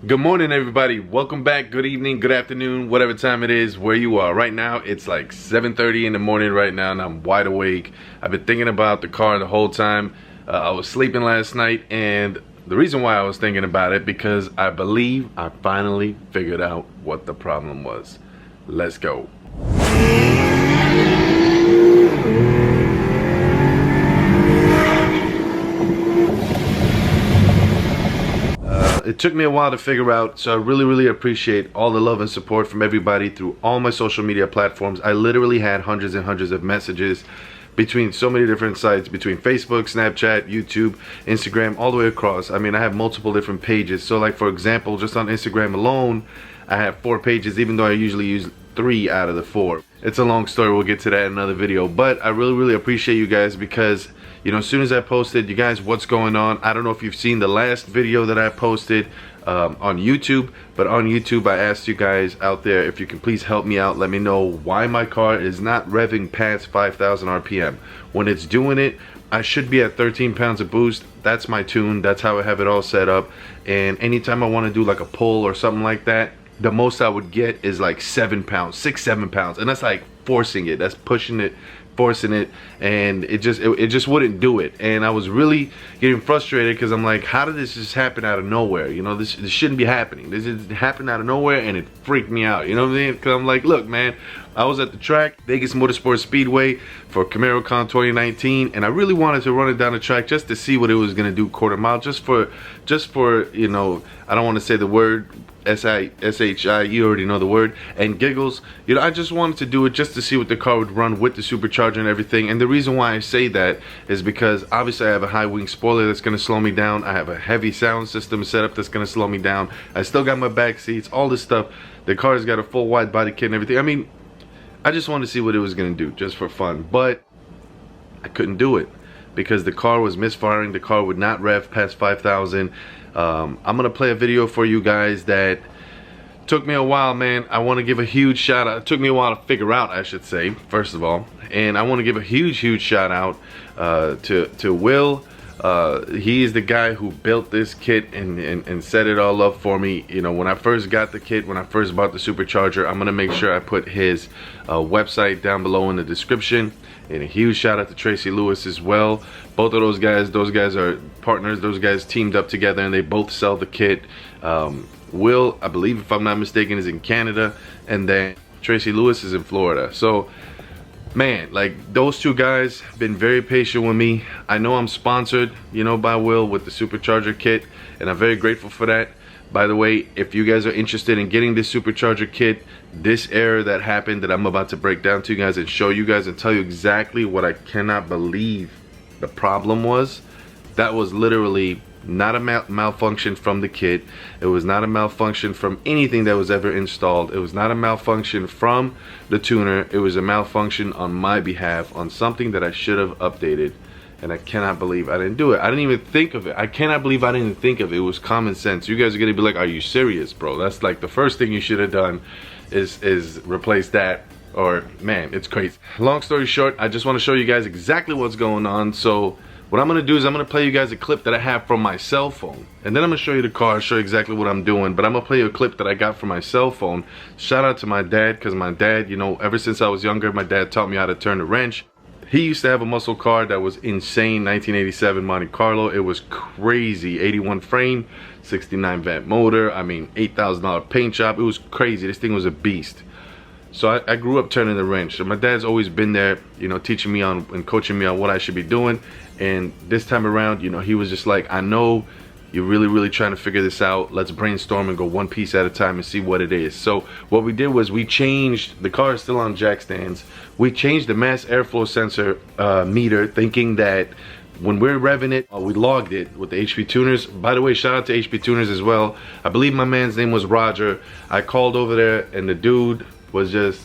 Good morning, everybody. Welcome back. Good evening, good afternoon, whatever time it is where you are. Right now it's like 7:30 in the morning right now, and I'm wide awake. I've been thinking about the car the whole time. I was sleeping last night, and the reason why I was thinking about it because I believe I finally figured out what the problem was. Let's go. It took me a while to figure out, so I really appreciate all the love and support from everybody through all my social media platforms. I literally had hundreds and hundreds of messages between so many different sites, between Facebook, Snapchat, YouTube, Instagram, all the way across. I mean, I have multiple different pages. So like, for example, just on Instagram alone, I have 4 pages, even though I usually use 3 out of the 4. It's a long story, we'll get to that in another video, but I really appreciate you guys because, you know, as soon as I posted, you guys, what's going on? I don't know if you've seen the last video that I posted on YouTube, but on YouTube I asked you guys out there if you can please help me out. Let me know why my car is not revving past 5,000 RPM. When it's doing it, I should be at 13 pounds of boost. That's my tune. That's how I have it all set up. And anytime I want to do like a pull or something like that, the most I would get is like 7 pounds, 6-7 pounds, and that's like forcing it. That's pushing it, forcing it, and it just wouldn't do it. And I was really getting frustrated because I'm like, how did this just happen out of nowhere? You know, this shouldn't be happening. This just happened out of nowhere, and it freaked me out. You know what I mean? Because I'm like, look, man, I was at the track, Vegas Motorsport Speedway, for Camaro Con 2019, and I really wanted to run it down the track just to see what it was gonna do quarter mile, just for you know, I don't want to say the word S-I-S-H-I, you already know the word, and giggles. You know, I just wanted to do it just to see what the car would run with the supercharger and everything. And the reason why I say that is because obviously I have a high wing spoiler that's going to slow me down. I have a heavy sound system set up that's going to slow me down. I still got my back seats, all this stuff. The car's got a full wide body kit and everything. I mean, I just wanted to see what it was going to do just for fun, but I couldn't do it because the car was misfiring. The car would not rev past 5,000. I'm gonna play a video for you guys that took me a while, man. I want to give a huge shout out. It took me a while to figure out, I should say, first of all, and I want to give a huge shout out to Will. He is the guy who built this kit and set it all up for me. You know, when I first got the kit, when I first bought the supercharger, I'm gonna make sure I put his website down below in the description. And a huge shout out to Tracy Lewis as well. Both of those guys are partners. Those guys teamed up together and they both sell the kit. Will, I believe if I'm not mistaken, is in Canada, and then Tracy Lewis is in Florida. So man, like, those two guys have been very patient with me. I know I'm sponsored, you know, by Will with the supercharger kit, and I'm very grateful for that. By the way, if you guys are interested in getting this supercharger kit, this error that happened that I'm about to break down to you guys and show you guys and tell you exactly what I cannot believe the problem was, that was literally not a malfunction from the kit. It was not a malfunction from anything that was ever installed. It was not a malfunction from the tuner. It was a malfunction on my behalf on something that I should have updated. And I cannot believe I didn't do it. I didn't even think of it. I cannot believe I didn't think of it. It was common sense. You guys are gonna be like, are you serious, bro? That's like the first thing you should have done is replace that. Or, man, it's crazy. Long story short, I just want to show you guys exactly what's going on. So what I'm gonna do is I'm gonna play you guys a clip that I have from my cell phone, and then I'm gonna show you the car, show you exactly what I'm doing. But I'm gonna play you a clip that I got from my cell phone. Shout out to my dad, because my dad, you know, ever since I was younger, my dad taught me how to turn the wrench. He used to have a muscle car that was insane, 1987 Monte Carlo. It was crazy, 81 frame, 69 vent motor. I mean, $8,000 paint job. It was crazy. This thing was a beast. So I grew up turning the wrench. So my dad's always been there, you know, teaching me on and coaching me on what I should be doing. And this time around, you know, he was just like, I know you're really trying to figure this out. Let's brainstorm and go one piece at a time and see what it is. So what we did was we changed, the car is still on jack stands. We changed the mass airflow sensor meter, thinking that when we're revving it, we logged it with the HP tuners. By the way, shout out to HP tuners as well. I believe my man's name was Roger. I called over there and the dude was just,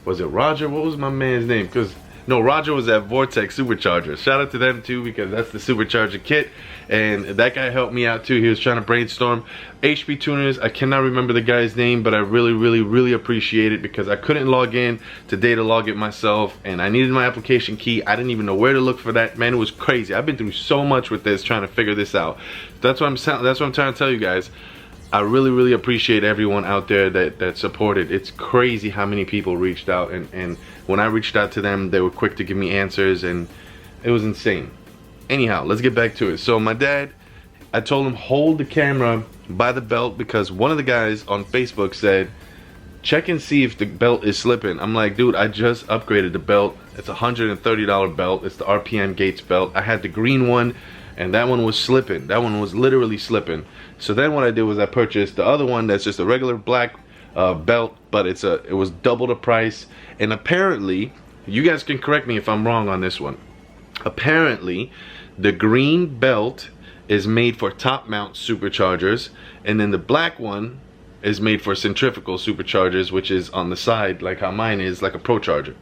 was it Roger? What was my man's name? Because no, Roger was at Vortex Supercharger. Shout out to them too, because that's the supercharger kit, and that guy helped me out too. He was trying to brainstorm. HP tuners, I cannot remember the guy's name, but I really appreciate it, because I couldn't log in to data log it myself, and I needed my application key. I didn't even know where to look for that. Man, it was crazy. I've been through so much with this, trying to figure this out. That's what I'm trying to tell you guys. I really appreciate everyone out there that supported. It's crazy how many people reached out, and when I reached out to them, they were quick to give me answers, and it was insane. Anyhow, let's get back to it. So my dad, I told him hold the camera by the belt because one of the guys on Facebook said check and see if the belt is slipping. I'm like, dude, I just upgraded the belt. It's a $130 belt. It's the RPM Gates belt. I had the green one and that one was slipping. That one was literally slipping. So then what I did was I purchased the other one that's just a regular black belt, but it was double the price. And apparently, you guys can correct me if I'm wrong on this one. Apparently, the green belt is made for top mount superchargers, and then the black one is made for centrifugal superchargers, which is on the side, like how mine is, like a Pro Charger.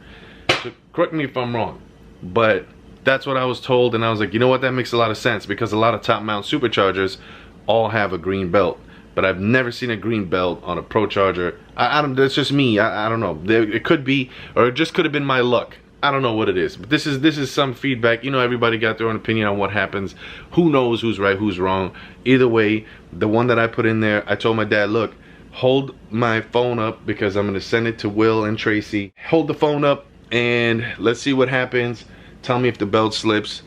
So correct me if I'm wrong, but that's what I was told, and I was like, you know what, that makes a lot of sense because a lot of top mount superchargers all have a green belt, but I've never seen a green belt on a Pro Charger. I don't, that's just me. I don't know. It could be, or it just could have been my luck. I don't know what it is, but this is some feedback. You know, everybody got their own opinion on what happens. Who knows who's right, who's wrong? Either way, the one that I put in there, I told my dad, look, hold my phone up because I'm gonna send it to Will and Tracy. Hold the phone up and let's see what happens. Tell me if the belt slips.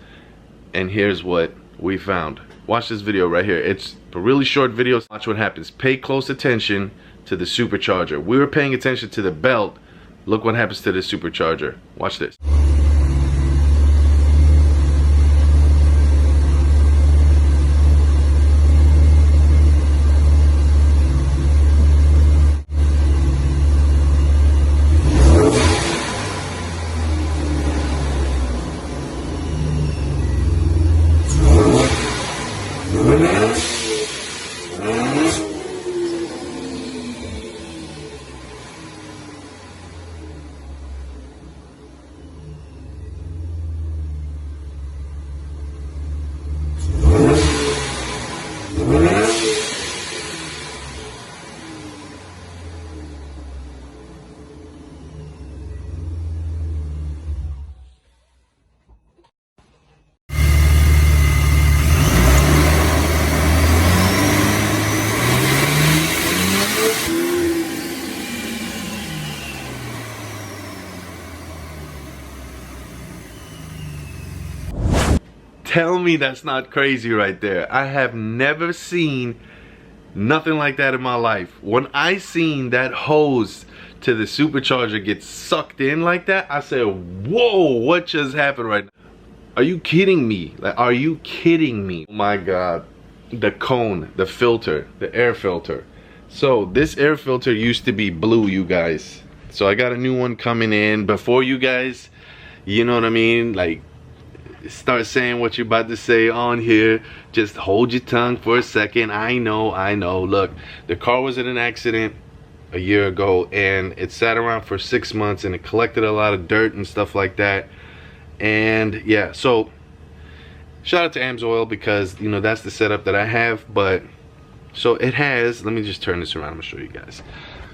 And here's what we found. Watch this video right here. It's a really short video. Watch what happens. Pay close attention to the supercharger. We were paying attention to the belt. Look what happens to the supercharger. Watch this. Tell me that's not crazy right there. I have never seen nothing like that in my life. When I seen that hose to the supercharger get sucked in like that, I said, whoa, what just happened right now? Are you kidding me? Like, are you kidding me? Oh my God, the cone, the filter, the air filter. So this air filter used to be blue, you guys. So I got a new one coming in. Before you guys, you know what I mean? Like, start saying what you're about to say on here, just hold your tongue for a second. I know. Look, the car was in an accident a year ago and it sat around for 6 months and it collected a lot of dirt and stuff like that. And yeah, so shout out to AMSOIL because, you know, that's the setup that I have. But so it has, let me just turn this around, I'm gonna show you guys.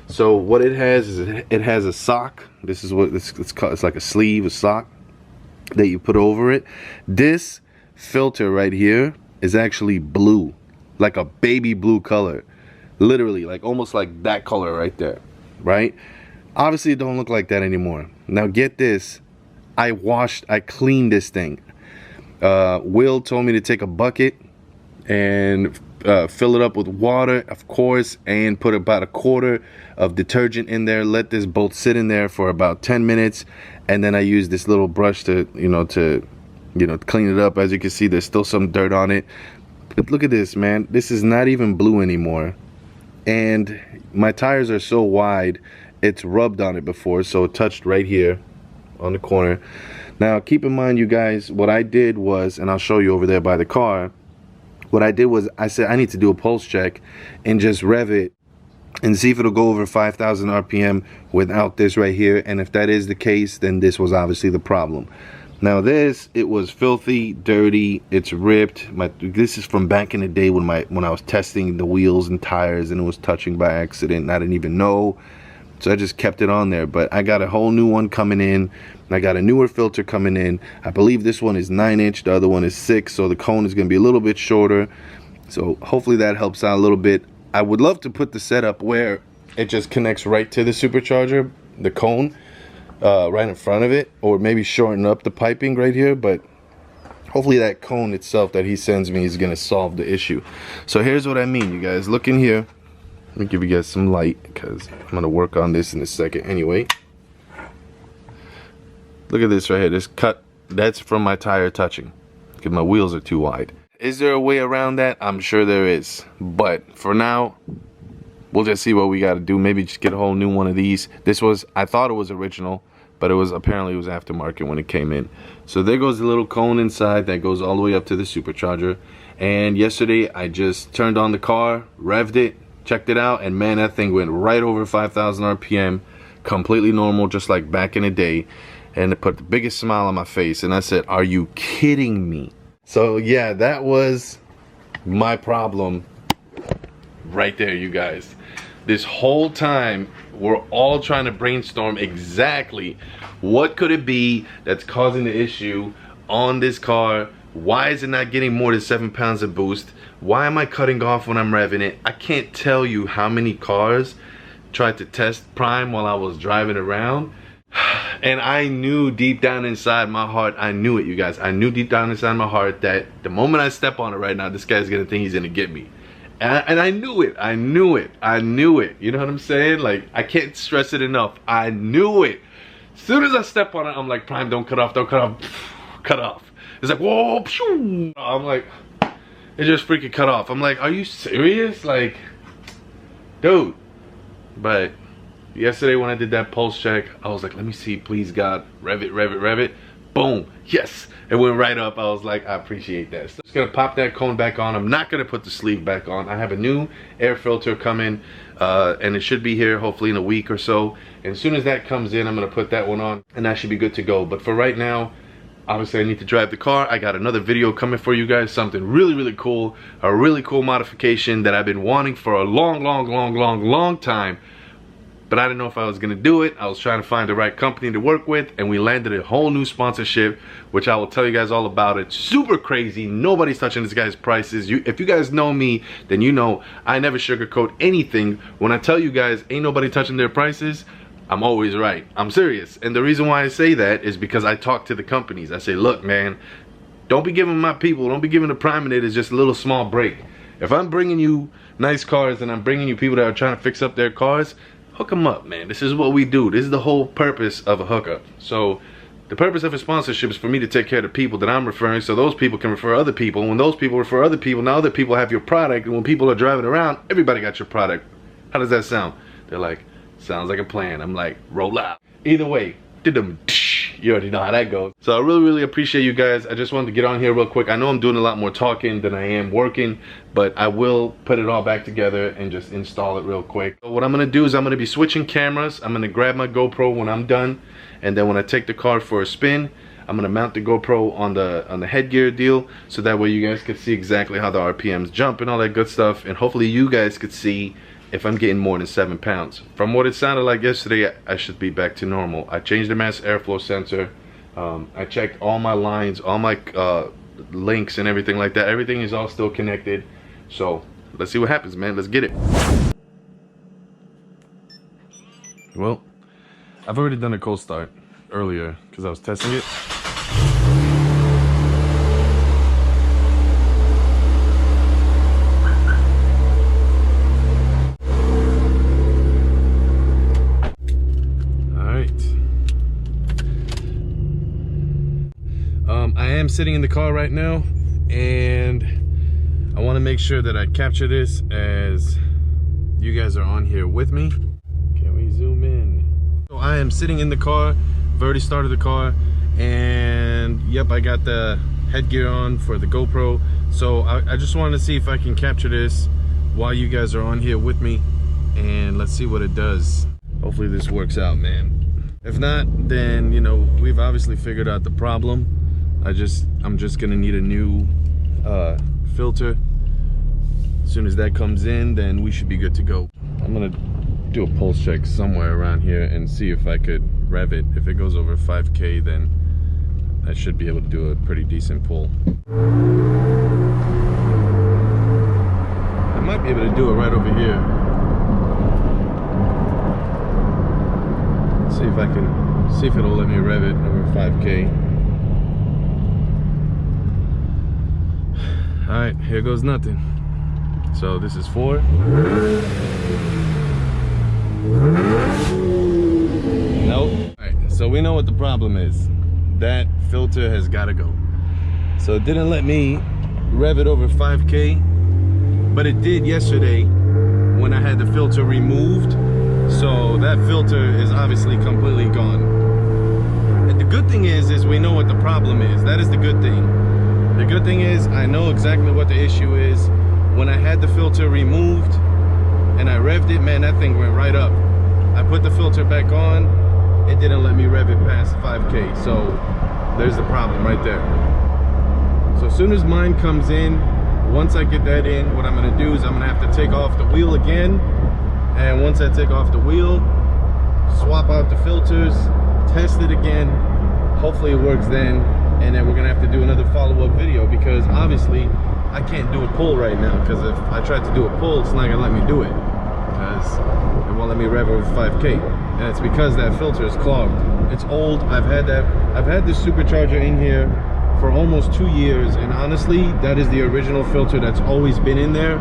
So what it has is it has a sock. This is what it's called. It's like a sleeve, a sock that you put over it. This filter right here is actually blue, like a baby blue color, literally, like almost like that color right there, right? Obviously it don't look like that anymore. Now get this, I cleaned this thing. Will told me to take a bucket and fill it up with water, of course, and put about a quarter of detergent in there. Let this both sit in there for about 10 minutes, and then I use this little brush to clean it up. As you can see, there's still some dirt on it, but look at this, man. This is not even blue anymore, and my tires are so wide, it's rubbed on it before, so it touched right here on the corner. Now keep in mind, you guys, what I did was, and I'll show you over there by the car, what I did was I said I need to do a pulse check and just rev it and see if it'll go over 5,000 RPM without this right here. And if that is the case, then this was obviously the problem. Now this, it was filthy, dirty, it's ripped. This is from back in the day when I was testing the wheels and tires and it was touching by accident and I didn't even know. So I just kept it on there. But I got a whole new one coming in. I got a newer filter coming in. I believe this one is 9-inch, the other one is 6, so the cone is going to be a little bit shorter. So hopefully that helps out a little bit. I would love to put the setup where it just connects right to the supercharger, the cone, right in front of it, or maybe shorten up the piping right here, but hopefully that cone itself that he sends me is gonna solve the issue. So here's what I mean, you guys. Look in here. Let me give you guys some light because I'm gonna work on this in a second anyway. Look at this right here. This cut, that's from my tire touching because my wheels are too wide. Is there a way around that? I'm sure there is, but for now we'll just see what we got to do. Maybe just get a whole new one of these. This was, I thought it was original, but it was apparently it was aftermarket when it came in. So there goes the little cone inside that goes all the way up to the supercharger. And yesterday I just turned on the car, revved it, checked it out, and man, that thing went right over 5,000 RPM, completely normal, just like back in the day. And it put the biggest smile on my face, and I said, are you kidding me? So yeah, that was my problem right there, you guys. This whole time we're all trying to brainstorm exactly what could it be that's causing the issue on this car. Why is it not getting more than 7 pounds of boost? Why am I cutting off when I'm revving it? I can't tell you how many cars tried to test Prime while I was driving around. And I knew deep down inside my heart, I knew it, you guys. I knew deep down inside my heart that the moment I step on it right now, this guy's gonna think he's gonna get me. And I knew it, I knew it, I knew it. You know what I'm saying? Like, I can't stress it enough. I knew it. As soon as I step on it, I'm like, Prime, don't cut off, don't cut off. Cut off. It's like, whoa, phew. I'm like, it just freaking cut off. I'm like, are you serious? Like, dude. But yesterday when I did that pulse check, I was like, let me see, please God, rev it, rev it, rev it. Boom, yes, it went right up. I was like, I appreciate that. So I'm just gonna pop that cone back on. I'm not gonna put the sleeve back on. I have a new air filter coming, and it should be here hopefully in a week or so. And as soon as that comes in, I'm gonna put that one on, and that should be good to go. But for right now, obviously I need to drive the car. I got another video coming for you guys, something really, really cool, a really cool modification that I've been wanting for a long time. But I didn't know if I was gonna do it. I was trying to find the right company to work with, and we landed a whole new sponsorship, which I will tell you guys all about. It's super crazy. Nobody's touching this guy's prices. If you guys know me, then you know I never sugarcoat anything. When I tell you guys ain't nobody touching their prices, I'm always right. I'm serious. And the reason why I say that is because I talk to the companies. I say, look, man, don't be giving my people, don't be giving the Priminators just a little small break. If I'm bringing you nice cars and I'm bringing you people that are trying to fix up their cars, hook them up, man. This is what we do. This is the whole purpose of a hookup. So the purpose of a sponsorship is for me to take care of the people that I'm referring, so those people can refer other people. When those people refer other people, now other people have your product, and when people are driving around, everybody got your product. How does that sound? They're like, sounds like a plan. I'm like, roll out. Either way, you already know how that goes. So I really appreciate you guys. I just wanted to get on here real quick. I know I'm doing a lot more talking than I am working, but I will put it all back together and just install it real quick. So what I'm gonna do is I'm gonna be switching cameras. I'm gonna grab my GoPro when I'm done, and then when I take the car for a spin, I'm gonna mount the GoPro on the headgear deal, so that way you guys could see exactly how the RPMs jump and all that good stuff, and hopefully you guys could see if I'm getting more than 7 pounds. From what it sounded like yesterday, I should be back to normal. I changed the mass airflow sensor. I checked all my lines, all my links and everything like that. Everything is all still connected. So let's see what happens, man. Let's get it. Well, I've already done a cold start earlier because I was testing it. I am sitting in the car right now, and I want to make sure that I capture this as you guys are on here with me. Can we zoom in? So I am sitting in the car. I've already started the car, and yep, I got the headgear on for the GoPro. So I just wanted to see if I can capture this while you guys are on here with me, and let's see what it does. Hopefully this works out, man. If not, then you know, we've obviously figured out the problem. I'm just gonna need a new filter. As soon as that comes in, then we should be good to go. I'm gonna do a pulse check somewhere around here and see if I could rev it. If it goes over 5K, then I should be able to do a pretty decent pull. I might be able to do it right over here. Let's see if I can, see if it'll let me rev it over 5K. All right, here goes nothing. So this is 4. Nope. All right, so we know what the problem is. That filter has got to go. So it didn't let me rev it over 5K, but it did yesterday when I had the filter removed. So that filter is obviously completely gone. And the good thing is we know what the problem is. That is the good thing. The good thing is I know exactly what the issue is. When I had the filter removed and I revved it, man, that thing went right up. I put the filter back on, it didn't let me rev it past 5K. So there's the problem right there. So as soon as mine comes in, once I get that in, what I'm gonna do is I'm gonna have to take off the wheel again. And once I take off the wheel, swap out the filters, test it again. Hopefully it works then. And then we're gonna have to do another follow-up video, because obviously I can't do a pull right now, because if I tried to do a pull, it's not gonna let me do it, because it won't let me rev over 5K. And it's because that filter is clogged. It's old. I've had this supercharger in here for almost 2 years, and honestly, that is the original filter that's always been in there.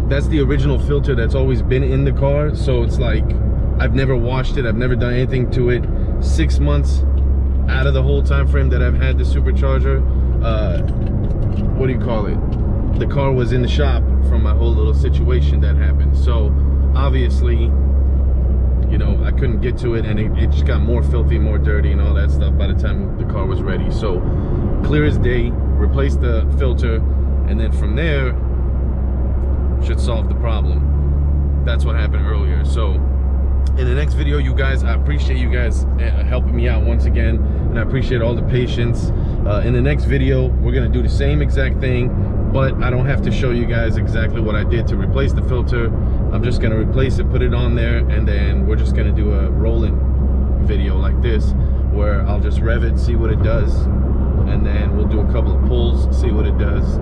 That's the original filter that's always been in the car. So it's like, I've never washed it, I've never done anything to it. 6 months out of the whole time frame that I've had the supercharger, what do you call it? The car was in the shop from my whole little situation that happened. So obviously, you know, I couldn't get to it, and it just got more filthy, more dirty and all that stuff by the time the car was ready. So clear as day, replace the filter, and then from there should solve the problem. That's what happened earlier. So in the next video, you guys, I appreciate you guys helping me out once again, and I appreciate all the patience. In the next video, we're gonna do the same exact thing, but I don't have to show you guys exactly what I did to replace the filter. I'm just gonna replace it, put it on there, and then we're just gonna do a rolling video like this, where I'll just rev it, see what it does, and then we'll do a couple of pulls, see what it does,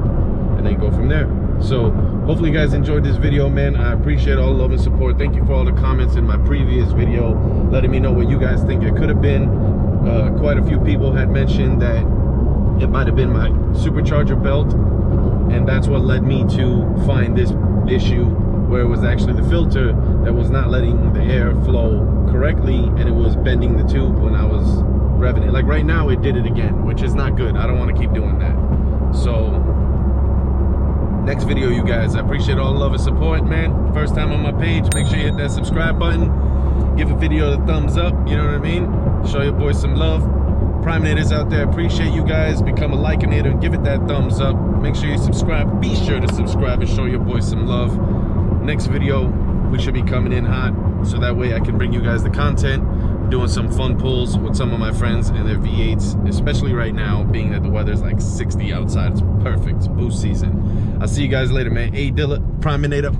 and then go from there. So hopefully you guys enjoyed this video, man. I appreciate all the love and support. Thank you for all the comments in my previous video, letting me know what you guys think it could have been. Quite a few people had mentioned that it might have been my supercharger belt, and that's what led me to find this issue, where it was actually the filter that was not letting the air flow correctly, and it was bending the tube when I was revving it. Like right now, it did it again, which is not good. I don't want to keep doing that. So next video, you guys, I appreciate all the love and support, man. First time on my page, make sure you hit that subscribe button, give a video a thumbs up, you know what I mean? Show your boys some love. Priminators out there, appreciate you guys. Become a Likinator and give it that thumbs up. Make sure you subscribe. Be sure to subscribe and show your boys some love. Next video, we should be coming in hot, so that way I can bring you guys the content, doing some fun pulls with some of my friends and their V8s, especially right now, being that the weather's like 60 outside. It's perfect, it's boost season. I'll see you guys later, man. Hey, Dilla, Priminator.